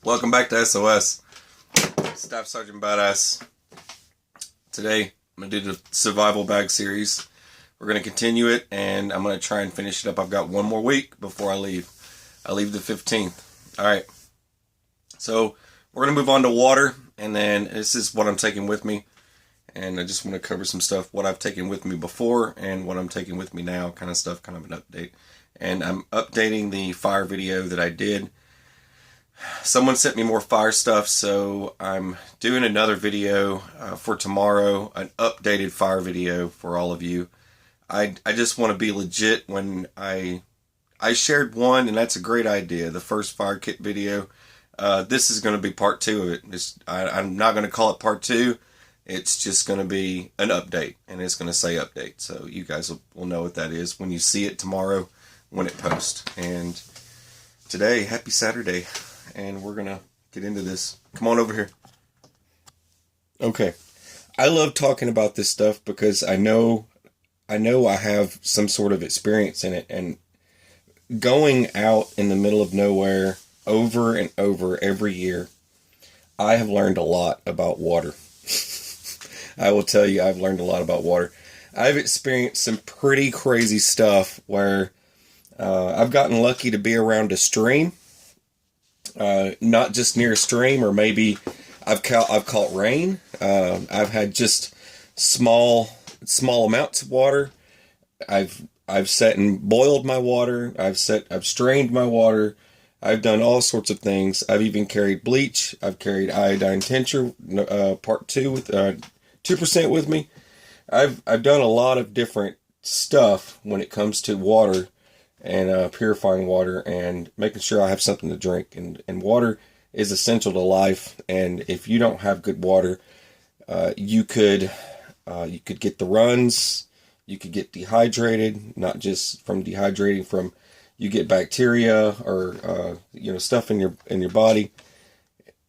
Welcome back to SOS. Staff Sergeant Badass. Today, I'm going to do the survival bag series. We're going to continue it, and I'm going to try and finish it up. I've got one more week before I leave. I leave the 15th. Alright. So, we're going to move on to water, and then this is what I'm taking with me. And I just want to cover some stuff, what I've taken with me before, and what I'm taking with me now, kind of stuff, kind of an update. And I'm updating the fire video that I did. Someone sent me more fire stuff, so I'm doing another video for tomorrow, an updated fire video for all of you. I just want to be legit. When I shared one, and that's a great idea, the first fire kit video. This is going to be part 2 of it. I'm not going to call it part 2. It's just going to be an update, and it's going to say update. So you guys will know what that is when you see it tomorrow when it posts. And today, happy Saturday. And we're going to get into this. Come on over here. Okay. I love talking about this stuff because I know I have some sort of experience in it. And going out in the middle of nowhere over and over every year, I have learned a lot about water. I will tell you, I've learned a lot about water. I've experienced some pretty crazy stuff where I've gotten lucky to be around a stream. Not just near a stream, or maybe I've caught rain. I've had just small amounts of water. I've sat and boiled my water. I've strained my water. I've done all sorts of things. I've even carried bleach. I've carried iodine tincture, part 2 with 2% with me. I've done a lot of different stuff when it comes to water. And purifying water and making sure I have something to drink. And water is essential to life. And if you don't have good water, you could get the runs. You could get dehydrated, not just from dehydrating, you get bacteria or stuff in your body.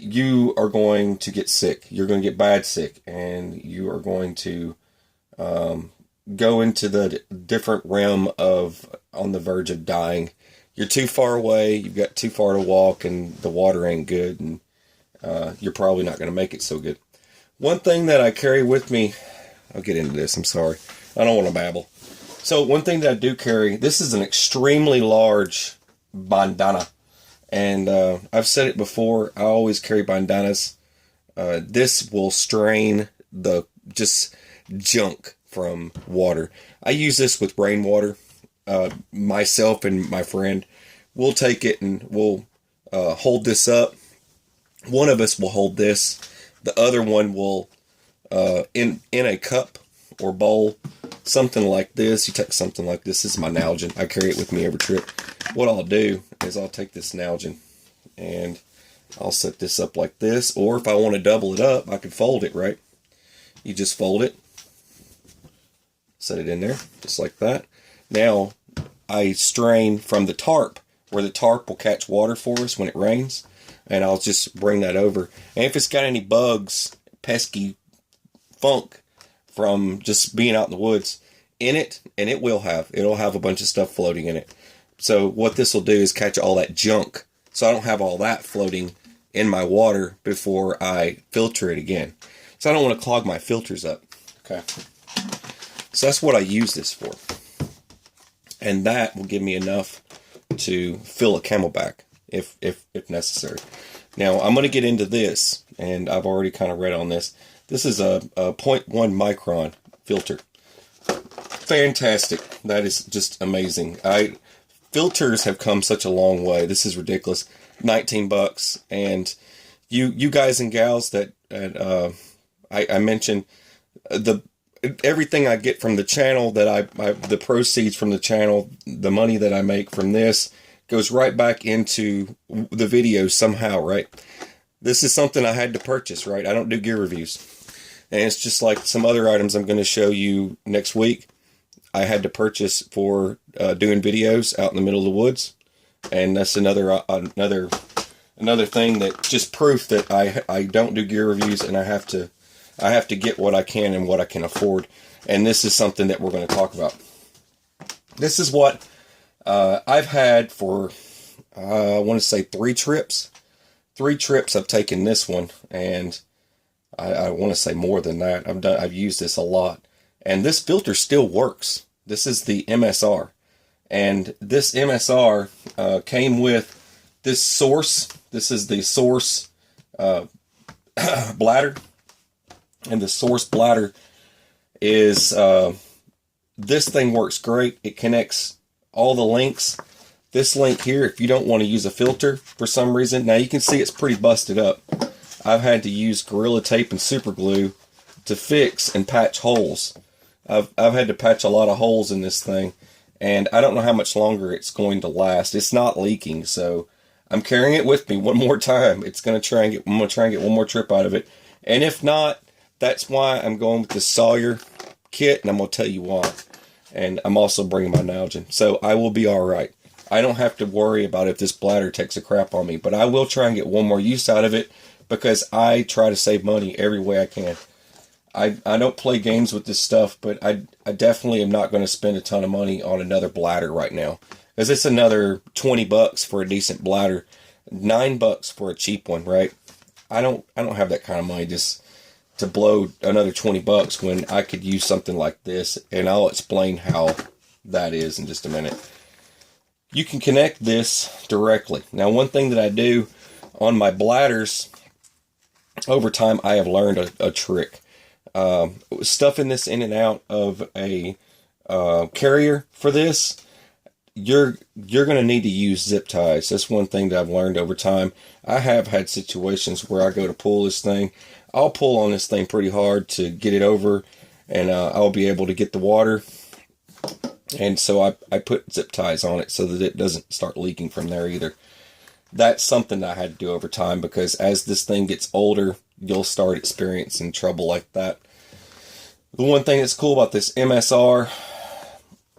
You are going to get sick. You're going to get bad sick, and you are going to go into the different realm of on the verge of dying. You're too far away, you've got too far to walk, and the water ain't good, and you're probably not going to make it so good. One thing that I carry with me, I'll get into this, I'm sorry, I don't want to babble. So one thing that I do carry, this is an extremely large bandana, and I've said it before, I always carry bandanas. This will strain the just junk from water. I use this with rainwater. Myself and my friend, we'll take it and we'll hold this up. One of us will hold this. The other one will, in a cup or bowl, something like this. You take something like this. This is my Nalgene. I carry it with me every trip. What I'll do is I'll take this Nalgene and I'll set this up like this. Or if I want to double it up, I can fold it, right? You just fold it. Set it in there, just like that. Now, I strain from the tarp, where the tarp will catch water for us when it rains. And I'll just bring that over. And if it's got any bugs, pesky funk from just being out in the woods in it, and it'll have a bunch of stuff floating in it. So what this will do is catch all that junk. So I don't have all that floating in my water before I filter it again. So I don't want to clog my filters up. Okay. So that's what I use this for. And that will give me enough to fill a CamelBak if necessary. Now I'm going to get into this, and I've already kind of read on this. This is a 0.1 micron filter. Fantastic. That is just amazing. Filters have come such a long way. This is ridiculous. $19. And you guys and gals that I mentioned, everything I get from the channel, the proceeds from the channel, the money that I make from this goes right back into the videos somehow, right? This is something I had to purchase, right? I don't do gear reviews. And it's just like some other items I'm going to show you next week. I had to purchase for doing videos out in the middle of the woods. And that's another thing that just proof that I don't do gear reviews, and I have to get what I can and what I can afford. And this is something that we're going to talk about. This is what I've had for, I want to say 3 trips. 3 trips I've taken this one, and I want to say more than that. I've used this a lot, and this filter still works. This is the MSR, and this MSR came with this source. This is the source bladder, and the source bladder is this thing works great. It connects all the links. This link here, if you don't want to use a filter for some reason, now you can see it's pretty busted up. I've had to use Gorilla Tape and super glue to fix and patch holes. I've had to patch a lot of holes in this thing, and I don't know how much longer it's going to last. It's not leaking, so I'm carrying it with me one more time. I'm gonna try and get one more trip out of it. And if not, that's why I'm going with the Sawyer kit, and I'm gonna tell you why. And I'm also bringing my Nalgene, so I will be all right. I don't have to worry about if this bladder takes a crap on me, but I will try and get one more use out of it because I try to save money every way I can. I don't play games with this stuff, but I definitely am not going to spend a ton of money on another bladder right now, because it's another $20 for a decent bladder, $9 for a cheap one, right? I don't have that kind of money just to blow another $20 when I could use something like this, and I'll explain how that is in just a minute. You can connect this directly. Now, one thing that I do on my bladders, over time, I have learned a trick. Stuffing this in and out of a carrier for this, you're going to need to use zip ties. That's one thing that I've learned over time. I have had situations where I go to pull this thing. I'll pull on this thing pretty hard to get it over, and I'll be able to get the water. And so I put zip ties on it so that it doesn't start leaking from there either. That's something that I had to do over time, because as this thing gets older, you'll start experiencing trouble like that. The one thing that's cool about this MSR,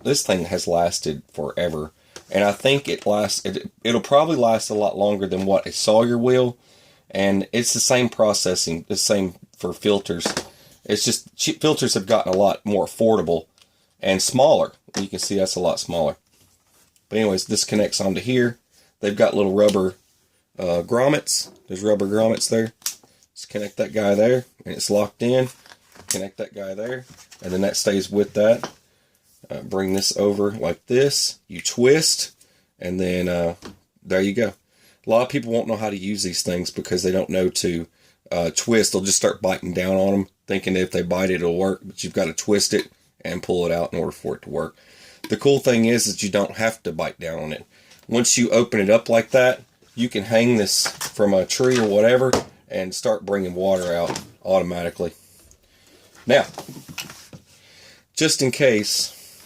this thing has lasted forever. And I think it'll probably last a lot longer than what a Sawyer will. And it's the same processing, the same for filters. It's just cheap filters have gotten a lot more affordable and smaller. You can see that's a lot smaller. But anyways, this connects onto here. They've got little rubber grommets. There's rubber grommets there. Just connect that guy there, and it's locked in. Connect that guy there, and then that stays with that. Bring this over like this. You twist, and then there you go. A lot of people won't know how to use these things because they don't know to twist. They'll just start biting down on them, thinking that if they bite it, it'll work. But you've got to twist it and pull it out in order for it to work. The cool thing is that you don't have to bite down on it. Once you open it up like that, you can hang this from a tree or whatever and start bringing water out automatically. Now, just in case,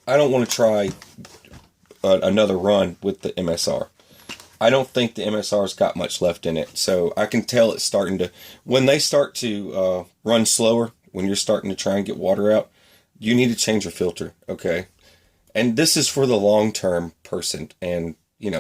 I don't want to try another run with the MSR. I don't think the MSR's got much left in it, so I can tell it's starting to, when they start to run slower, when you're starting to try and get water out, you need to change your filter, okay? And this is for the long-term person and,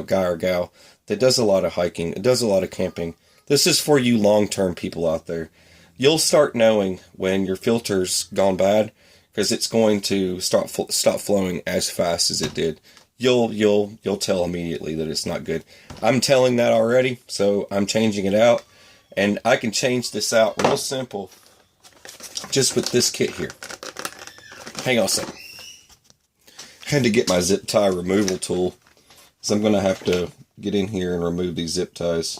guy or gal that does a lot of hiking, does a lot of camping. This is for you long-term people out there. You'll start knowing when your filter's gone bad, because it's going to stop flowing as fast as it did. You'll tell immediately that it's not good. I'm telling that already, so I'm changing it out. And I can change this out real simple just with this kit here. Hang on a second. I had to get my zip tie removal tool, so I'm going to have to get in here and remove these zip ties.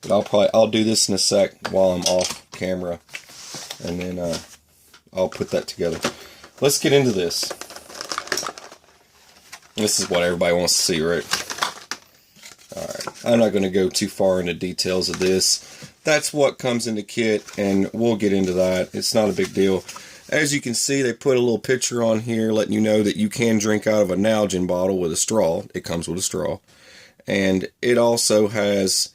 But I'll do this in a sec while I'm off camera, and then I'll put that together. Let's get into this. This is what everybody wants to see, right? Alright, I'm not going to go too far into details of this. That's what comes in the kit, and we'll get into that. It's not a big deal. As you can see, they put a little picture on here letting you know that you can drink out of a Nalgene bottle with a straw. It comes with a straw. And it also has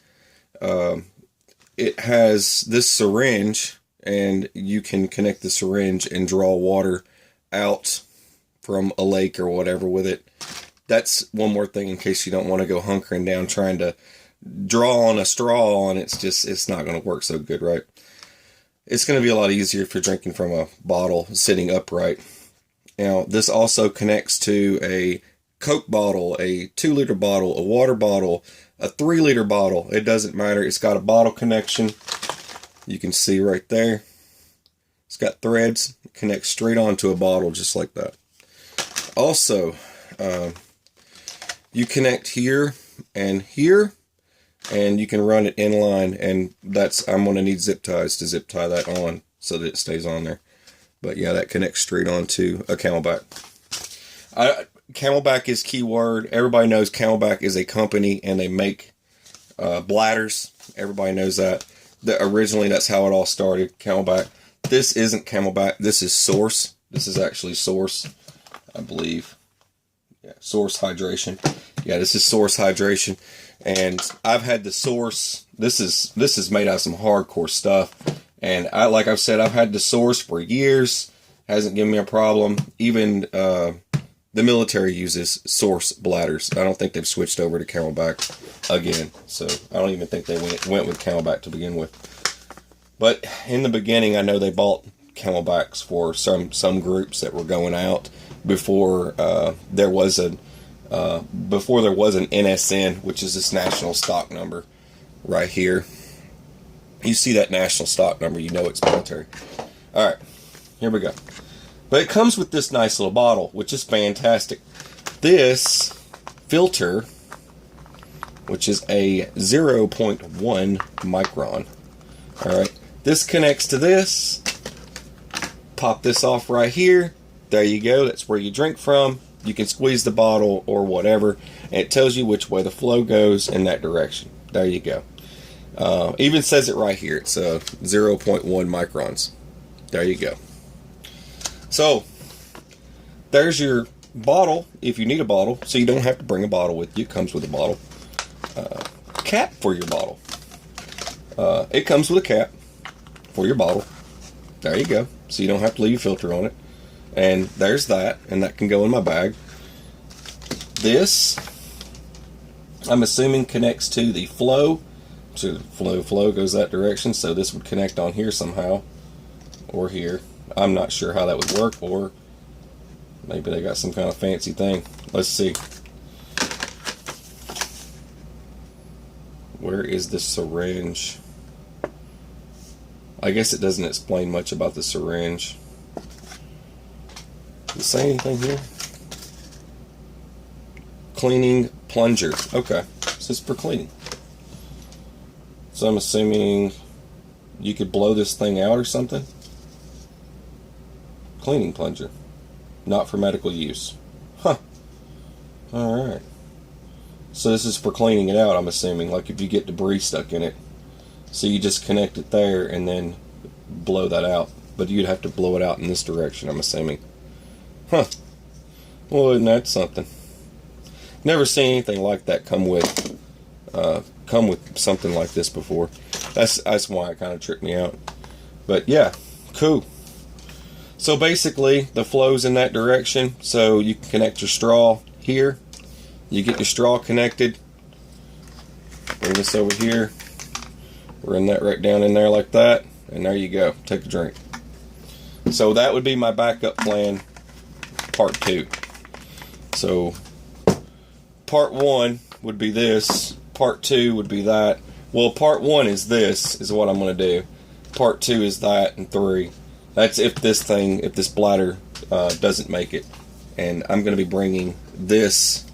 this syringe, and you can connect the syringe and draw water out from a lake or whatever with it. That's one more thing in case you don't want to go hunkering down trying to draw on a straw, and it's not going to work so good, right? It's going to be a lot easier if you're drinking from a bottle sitting upright. Now, this also connects to a Coke bottle, a 2-liter bottle, a water bottle, a 3-liter bottle. It doesn't matter. It's got a bottle connection. You can see right there. It's got threads. It connects straight onto a bottle just like that. Also, you connect here, and you can run it inline, and I'm going to need zip ties to zip tie that on so that it stays on there. But yeah, that connects straight onto a CamelBak. CamelBak is keyword. Everybody knows CamelBak is a company, and they make bladders. Everybody knows that. Originally, that's how it all started, CamelBak. This isn't CamelBak. This is Source. This is actually Source, I believe. Yeah, Source Hydration. Yeah, this is Source Hydration. And I've had the Source. This is made out of some hardcore stuff. And like I've said, I've had the Source for years. Hasn't given me a problem. Even the military uses Source bladders. I don't think they've switched over to CamelBak again. So I don't even think they went with CamelBak to begin with. But in the beginning, I know they bought CamelBaks for some groups that were going out before there was an NSN, which is this national stock number right here. You see that national stock number, you know it's military. All right, here we go. But it comes with this nice little bottle, which is fantastic. This filter, which is a 0.1 micron. All right, this connects to this. Pop this off right here. There you go. That's where you drink from. You can squeeze the bottle or whatever, and it tells you which way the flow goes in that direction. There you go. Even says it right here. It's 0.1 microns. There you go. So, there's your bottle, if you need a bottle, so you don't have to bring a bottle with you. It comes with a bottle. Cap for your bottle. It comes with a cap for your bottle. There you go. So you don't have to leave your filter on it. And there's that, and that can go in my bag. This, I'm assuming, connects to the flow. So the flow goes that direction, so this would connect on here somehow, or here. I'm not sure how that would work, or maybe they got some kind of fancy thing. Let's see. Where is the syringe? I guess it doesn't explain much about the syringe. Does it say anything here? Cleaning plunger. Okay, so it's for cleaning. So I'm assuming you could blow this thing out or something. Cleaning plunger. Not for medical use. Huh. Alright. So this is for cleaning it out, I'm assuming. Like if you get debris stuck in it. So you just connect it there and then blow that out. But you'd have to blow it out in this direction, I'm assuming. Huh. Well, isn't that something? Never seen anything like that come with something like this before. That's why it kind of tripped me out. But yeah, cool. So basically, the flow's in that direction. So you can connect your straw here. You get your straw connected. Bring this over here. Run that right down in there like that. And there you go. Take a drink. So that would be my backup plan, part 2. So part 1 would be this. Part 2 would be that. Well, part 1 is this, is what I'm going to do. Part 2 is that, and 3. That's if this bladder doesn't make it. And I'm going to be bringing this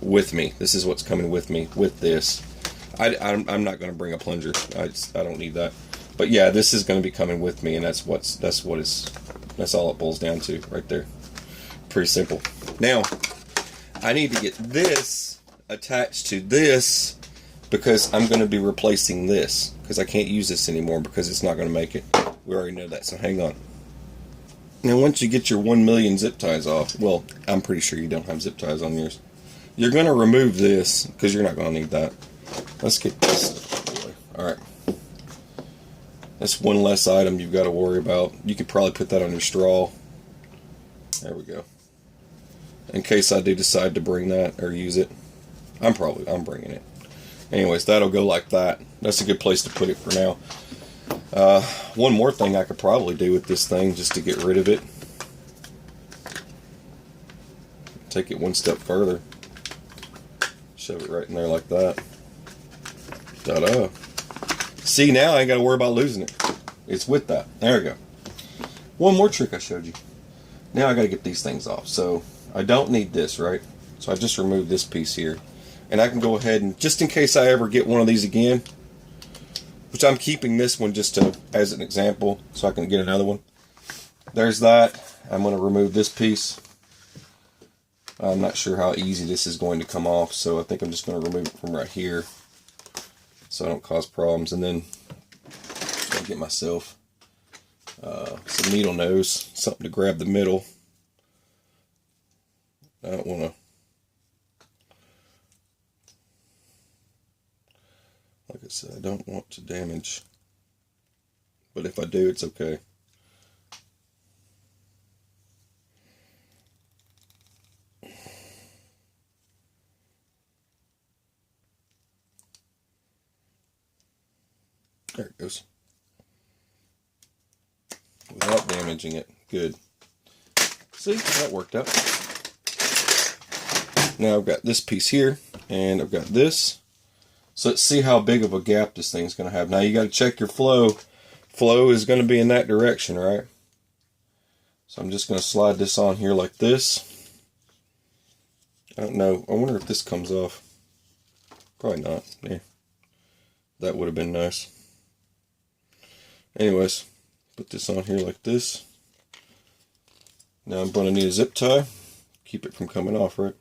with me. This is what's coming with me, with this. I'm not going to bring a plunger. I don't need that. But yeah, this is going to be coming with me, and that's all it boils down to right there. Pretty simple. Now, I need to get this attached to this because I'm going to be replacing this because I can't use this anymore because it's not going to make it. We already know that, so hang on. Now, once you get your 1 million zip ties off, well, I'm pretty sure you don't have zip ties on yours. You're going to remove this because you're not going to need that. Let's get this. Alright. That's one less item you've got to worry about. You could probably put that on your straw. There we go. In case I do decide to bring that or use it. I'm bringing it. Anyways, that'll go like that. That's a good place to put it for now. One more thing I could probably do with this thing just to get rid of it. Take it one step further. Shove it right in there like that. Ta-da. See, now I ain't got to worry about losing it. It's with that. There we go. One more trick I showed you. Now I got to get these things off. So I don't need this, right? So I just removed this piece here. And I can go ahead and, just in case I ever get one of these again, which I'm keeping this one just as an example so I can get another one. There's that. I'm going to remove this piece. I'm not sure how easy this is going to come off, so I think I'm just going to remove it from right here so I don't cause problems. And then I'll get myself some needle nose, something to grab the middle. I don't want to, like I said, I don't want to damage, but if I do, it's okay. There it goes. Without damaging it. Good. See, that worked out. Now I've got this piece here, and I've got this. So let's see how big of a gap this thing's going to have. Now you got to check your flow. Flow is going to be in that direction, right? So I'm just going to slide this on here like this. I don't know. I wonder if this comes off. Probably not. Yeah. That would have been nice. Anyways, put this on here like this. Now I'm going to need a zip tie. Keep it from coming off, right?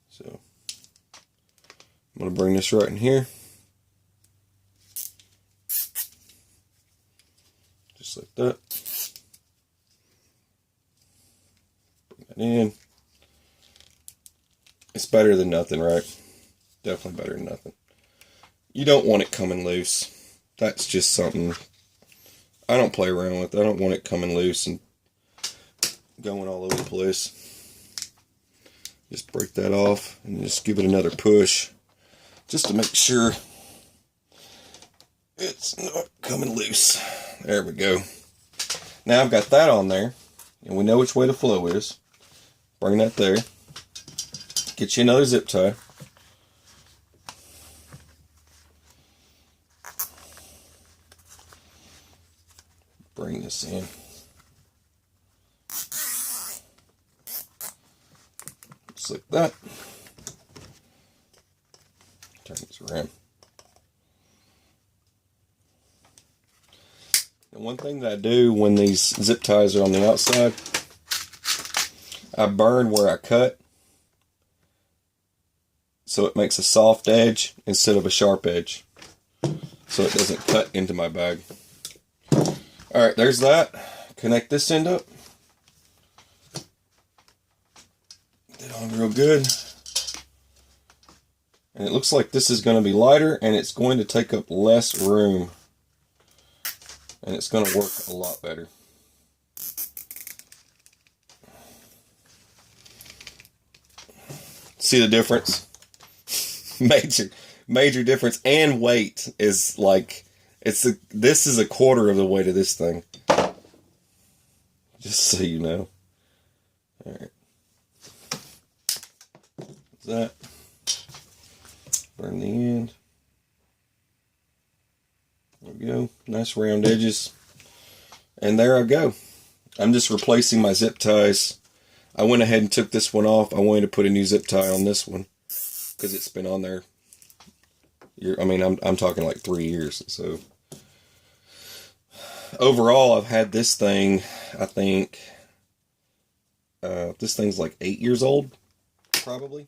So I'm going to bring this right in here. Just like that. Bring that in. It's better than nothing, right? Definitely better than nothing. You don't want it coming loose. That's just something I don't play around with. I don't want it coming loose and going all over the place. Just break that off and just give it another push just to make sure it's not coming loose. There we go. Now I've got that on there and we know which way the flow is. Bring that there. Get you another zip tie. Bring this in. Just like that. Turn this around. And one thing that I do when these zip ties are on the outside, I burn where I cut, so it makes a soft edge instead of a sharp edge, so it doesn't cut into my bag. Alright, there's that. Connect this end up. Get it on real good. And it looks like this is going to be lighter and it's going to take up less room. And it's going to work a lot better. See the difference? Major difference. And weight is like... this is a quarter of the weight of this thing. Just so you know. Alright. That. Burn the end. There we go. Nice round edges. And there I go. I'm just replacing my zip ties. I went ahead and took this one off. I wanted to put a new zip tie on this one because it's been on there. I'm talking like 3 years. So overall, I've had this thing, I think, this thing's like 8 years old, probably.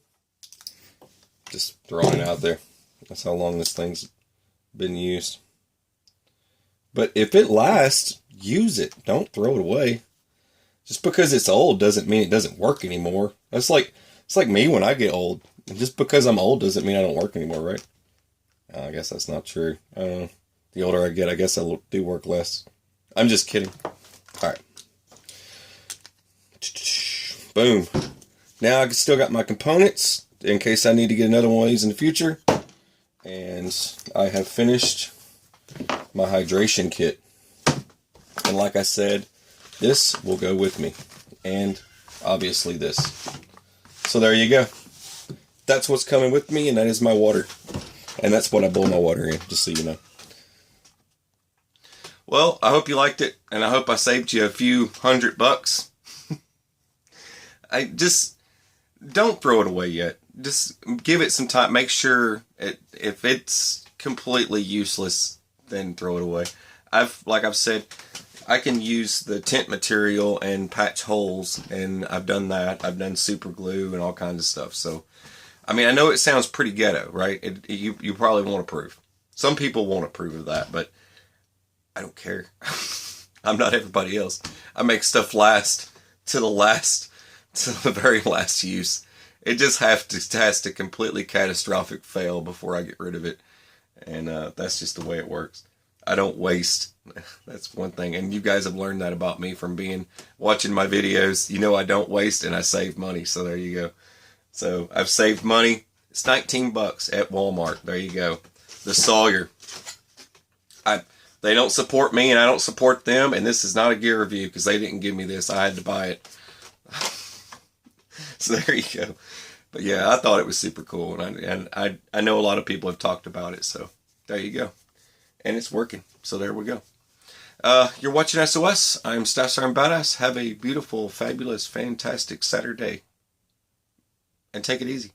Just throwing it out there. That's how long this thing's been used. But if it lasts, use it. Don't throw it away. Just because it's old doesn't mean it doesn't work anymore. It's like me when I get old. Just because I'm old doesn't mean I don't work anymore, right? I guess that's not true. I don't know. The older I get, I guess I do work less. I'm just kidding. Alright. Boom. Now I still got my components in case I need to get another one of these in the future. And I have finished my hydration kit. And like I said, this will go with me. And obviously this. So there you go. That's what's coming with me, and that is my water. And that's what I boil my water in, just so you know. Well, I hope you liked it, and I hope I saved you a few $100. I just don't throw it away yet. Just give it some time. Make sure if it's completely useless, then throw it away. Like I've said, I can use the tent material and patch holes, and I've done that. I've done super glue and all kinds of stuff. So, I mean, I know it sounds pretty ghetto, right? You probably won't approve. Some people won't approve of that, but I don't care. I'm not everybody else. I make stuff last to the very last use. It just has to completely catastrophic fail before I get rid of it. And that's just the way it works. I don't waste. That's one thing. And you guys have learned that about me from watching my videos. You know I don't waste and I save money. So there you go. So I've saved money. It's $19 at Walmart. There you go. The Sawyer. They don't support me and I don't support them. And this is not a gear review because they didn't give me this. I had to buy it. So there you go. But yeah, I thought it was super cool. And I know a lot of people have talked about it. So there you go. And it's working. So there we go. You're watching SOS. I'm Staff Sergeant Badass. Have a beautiful, fabulous, fantastic Saturday. And take it easy.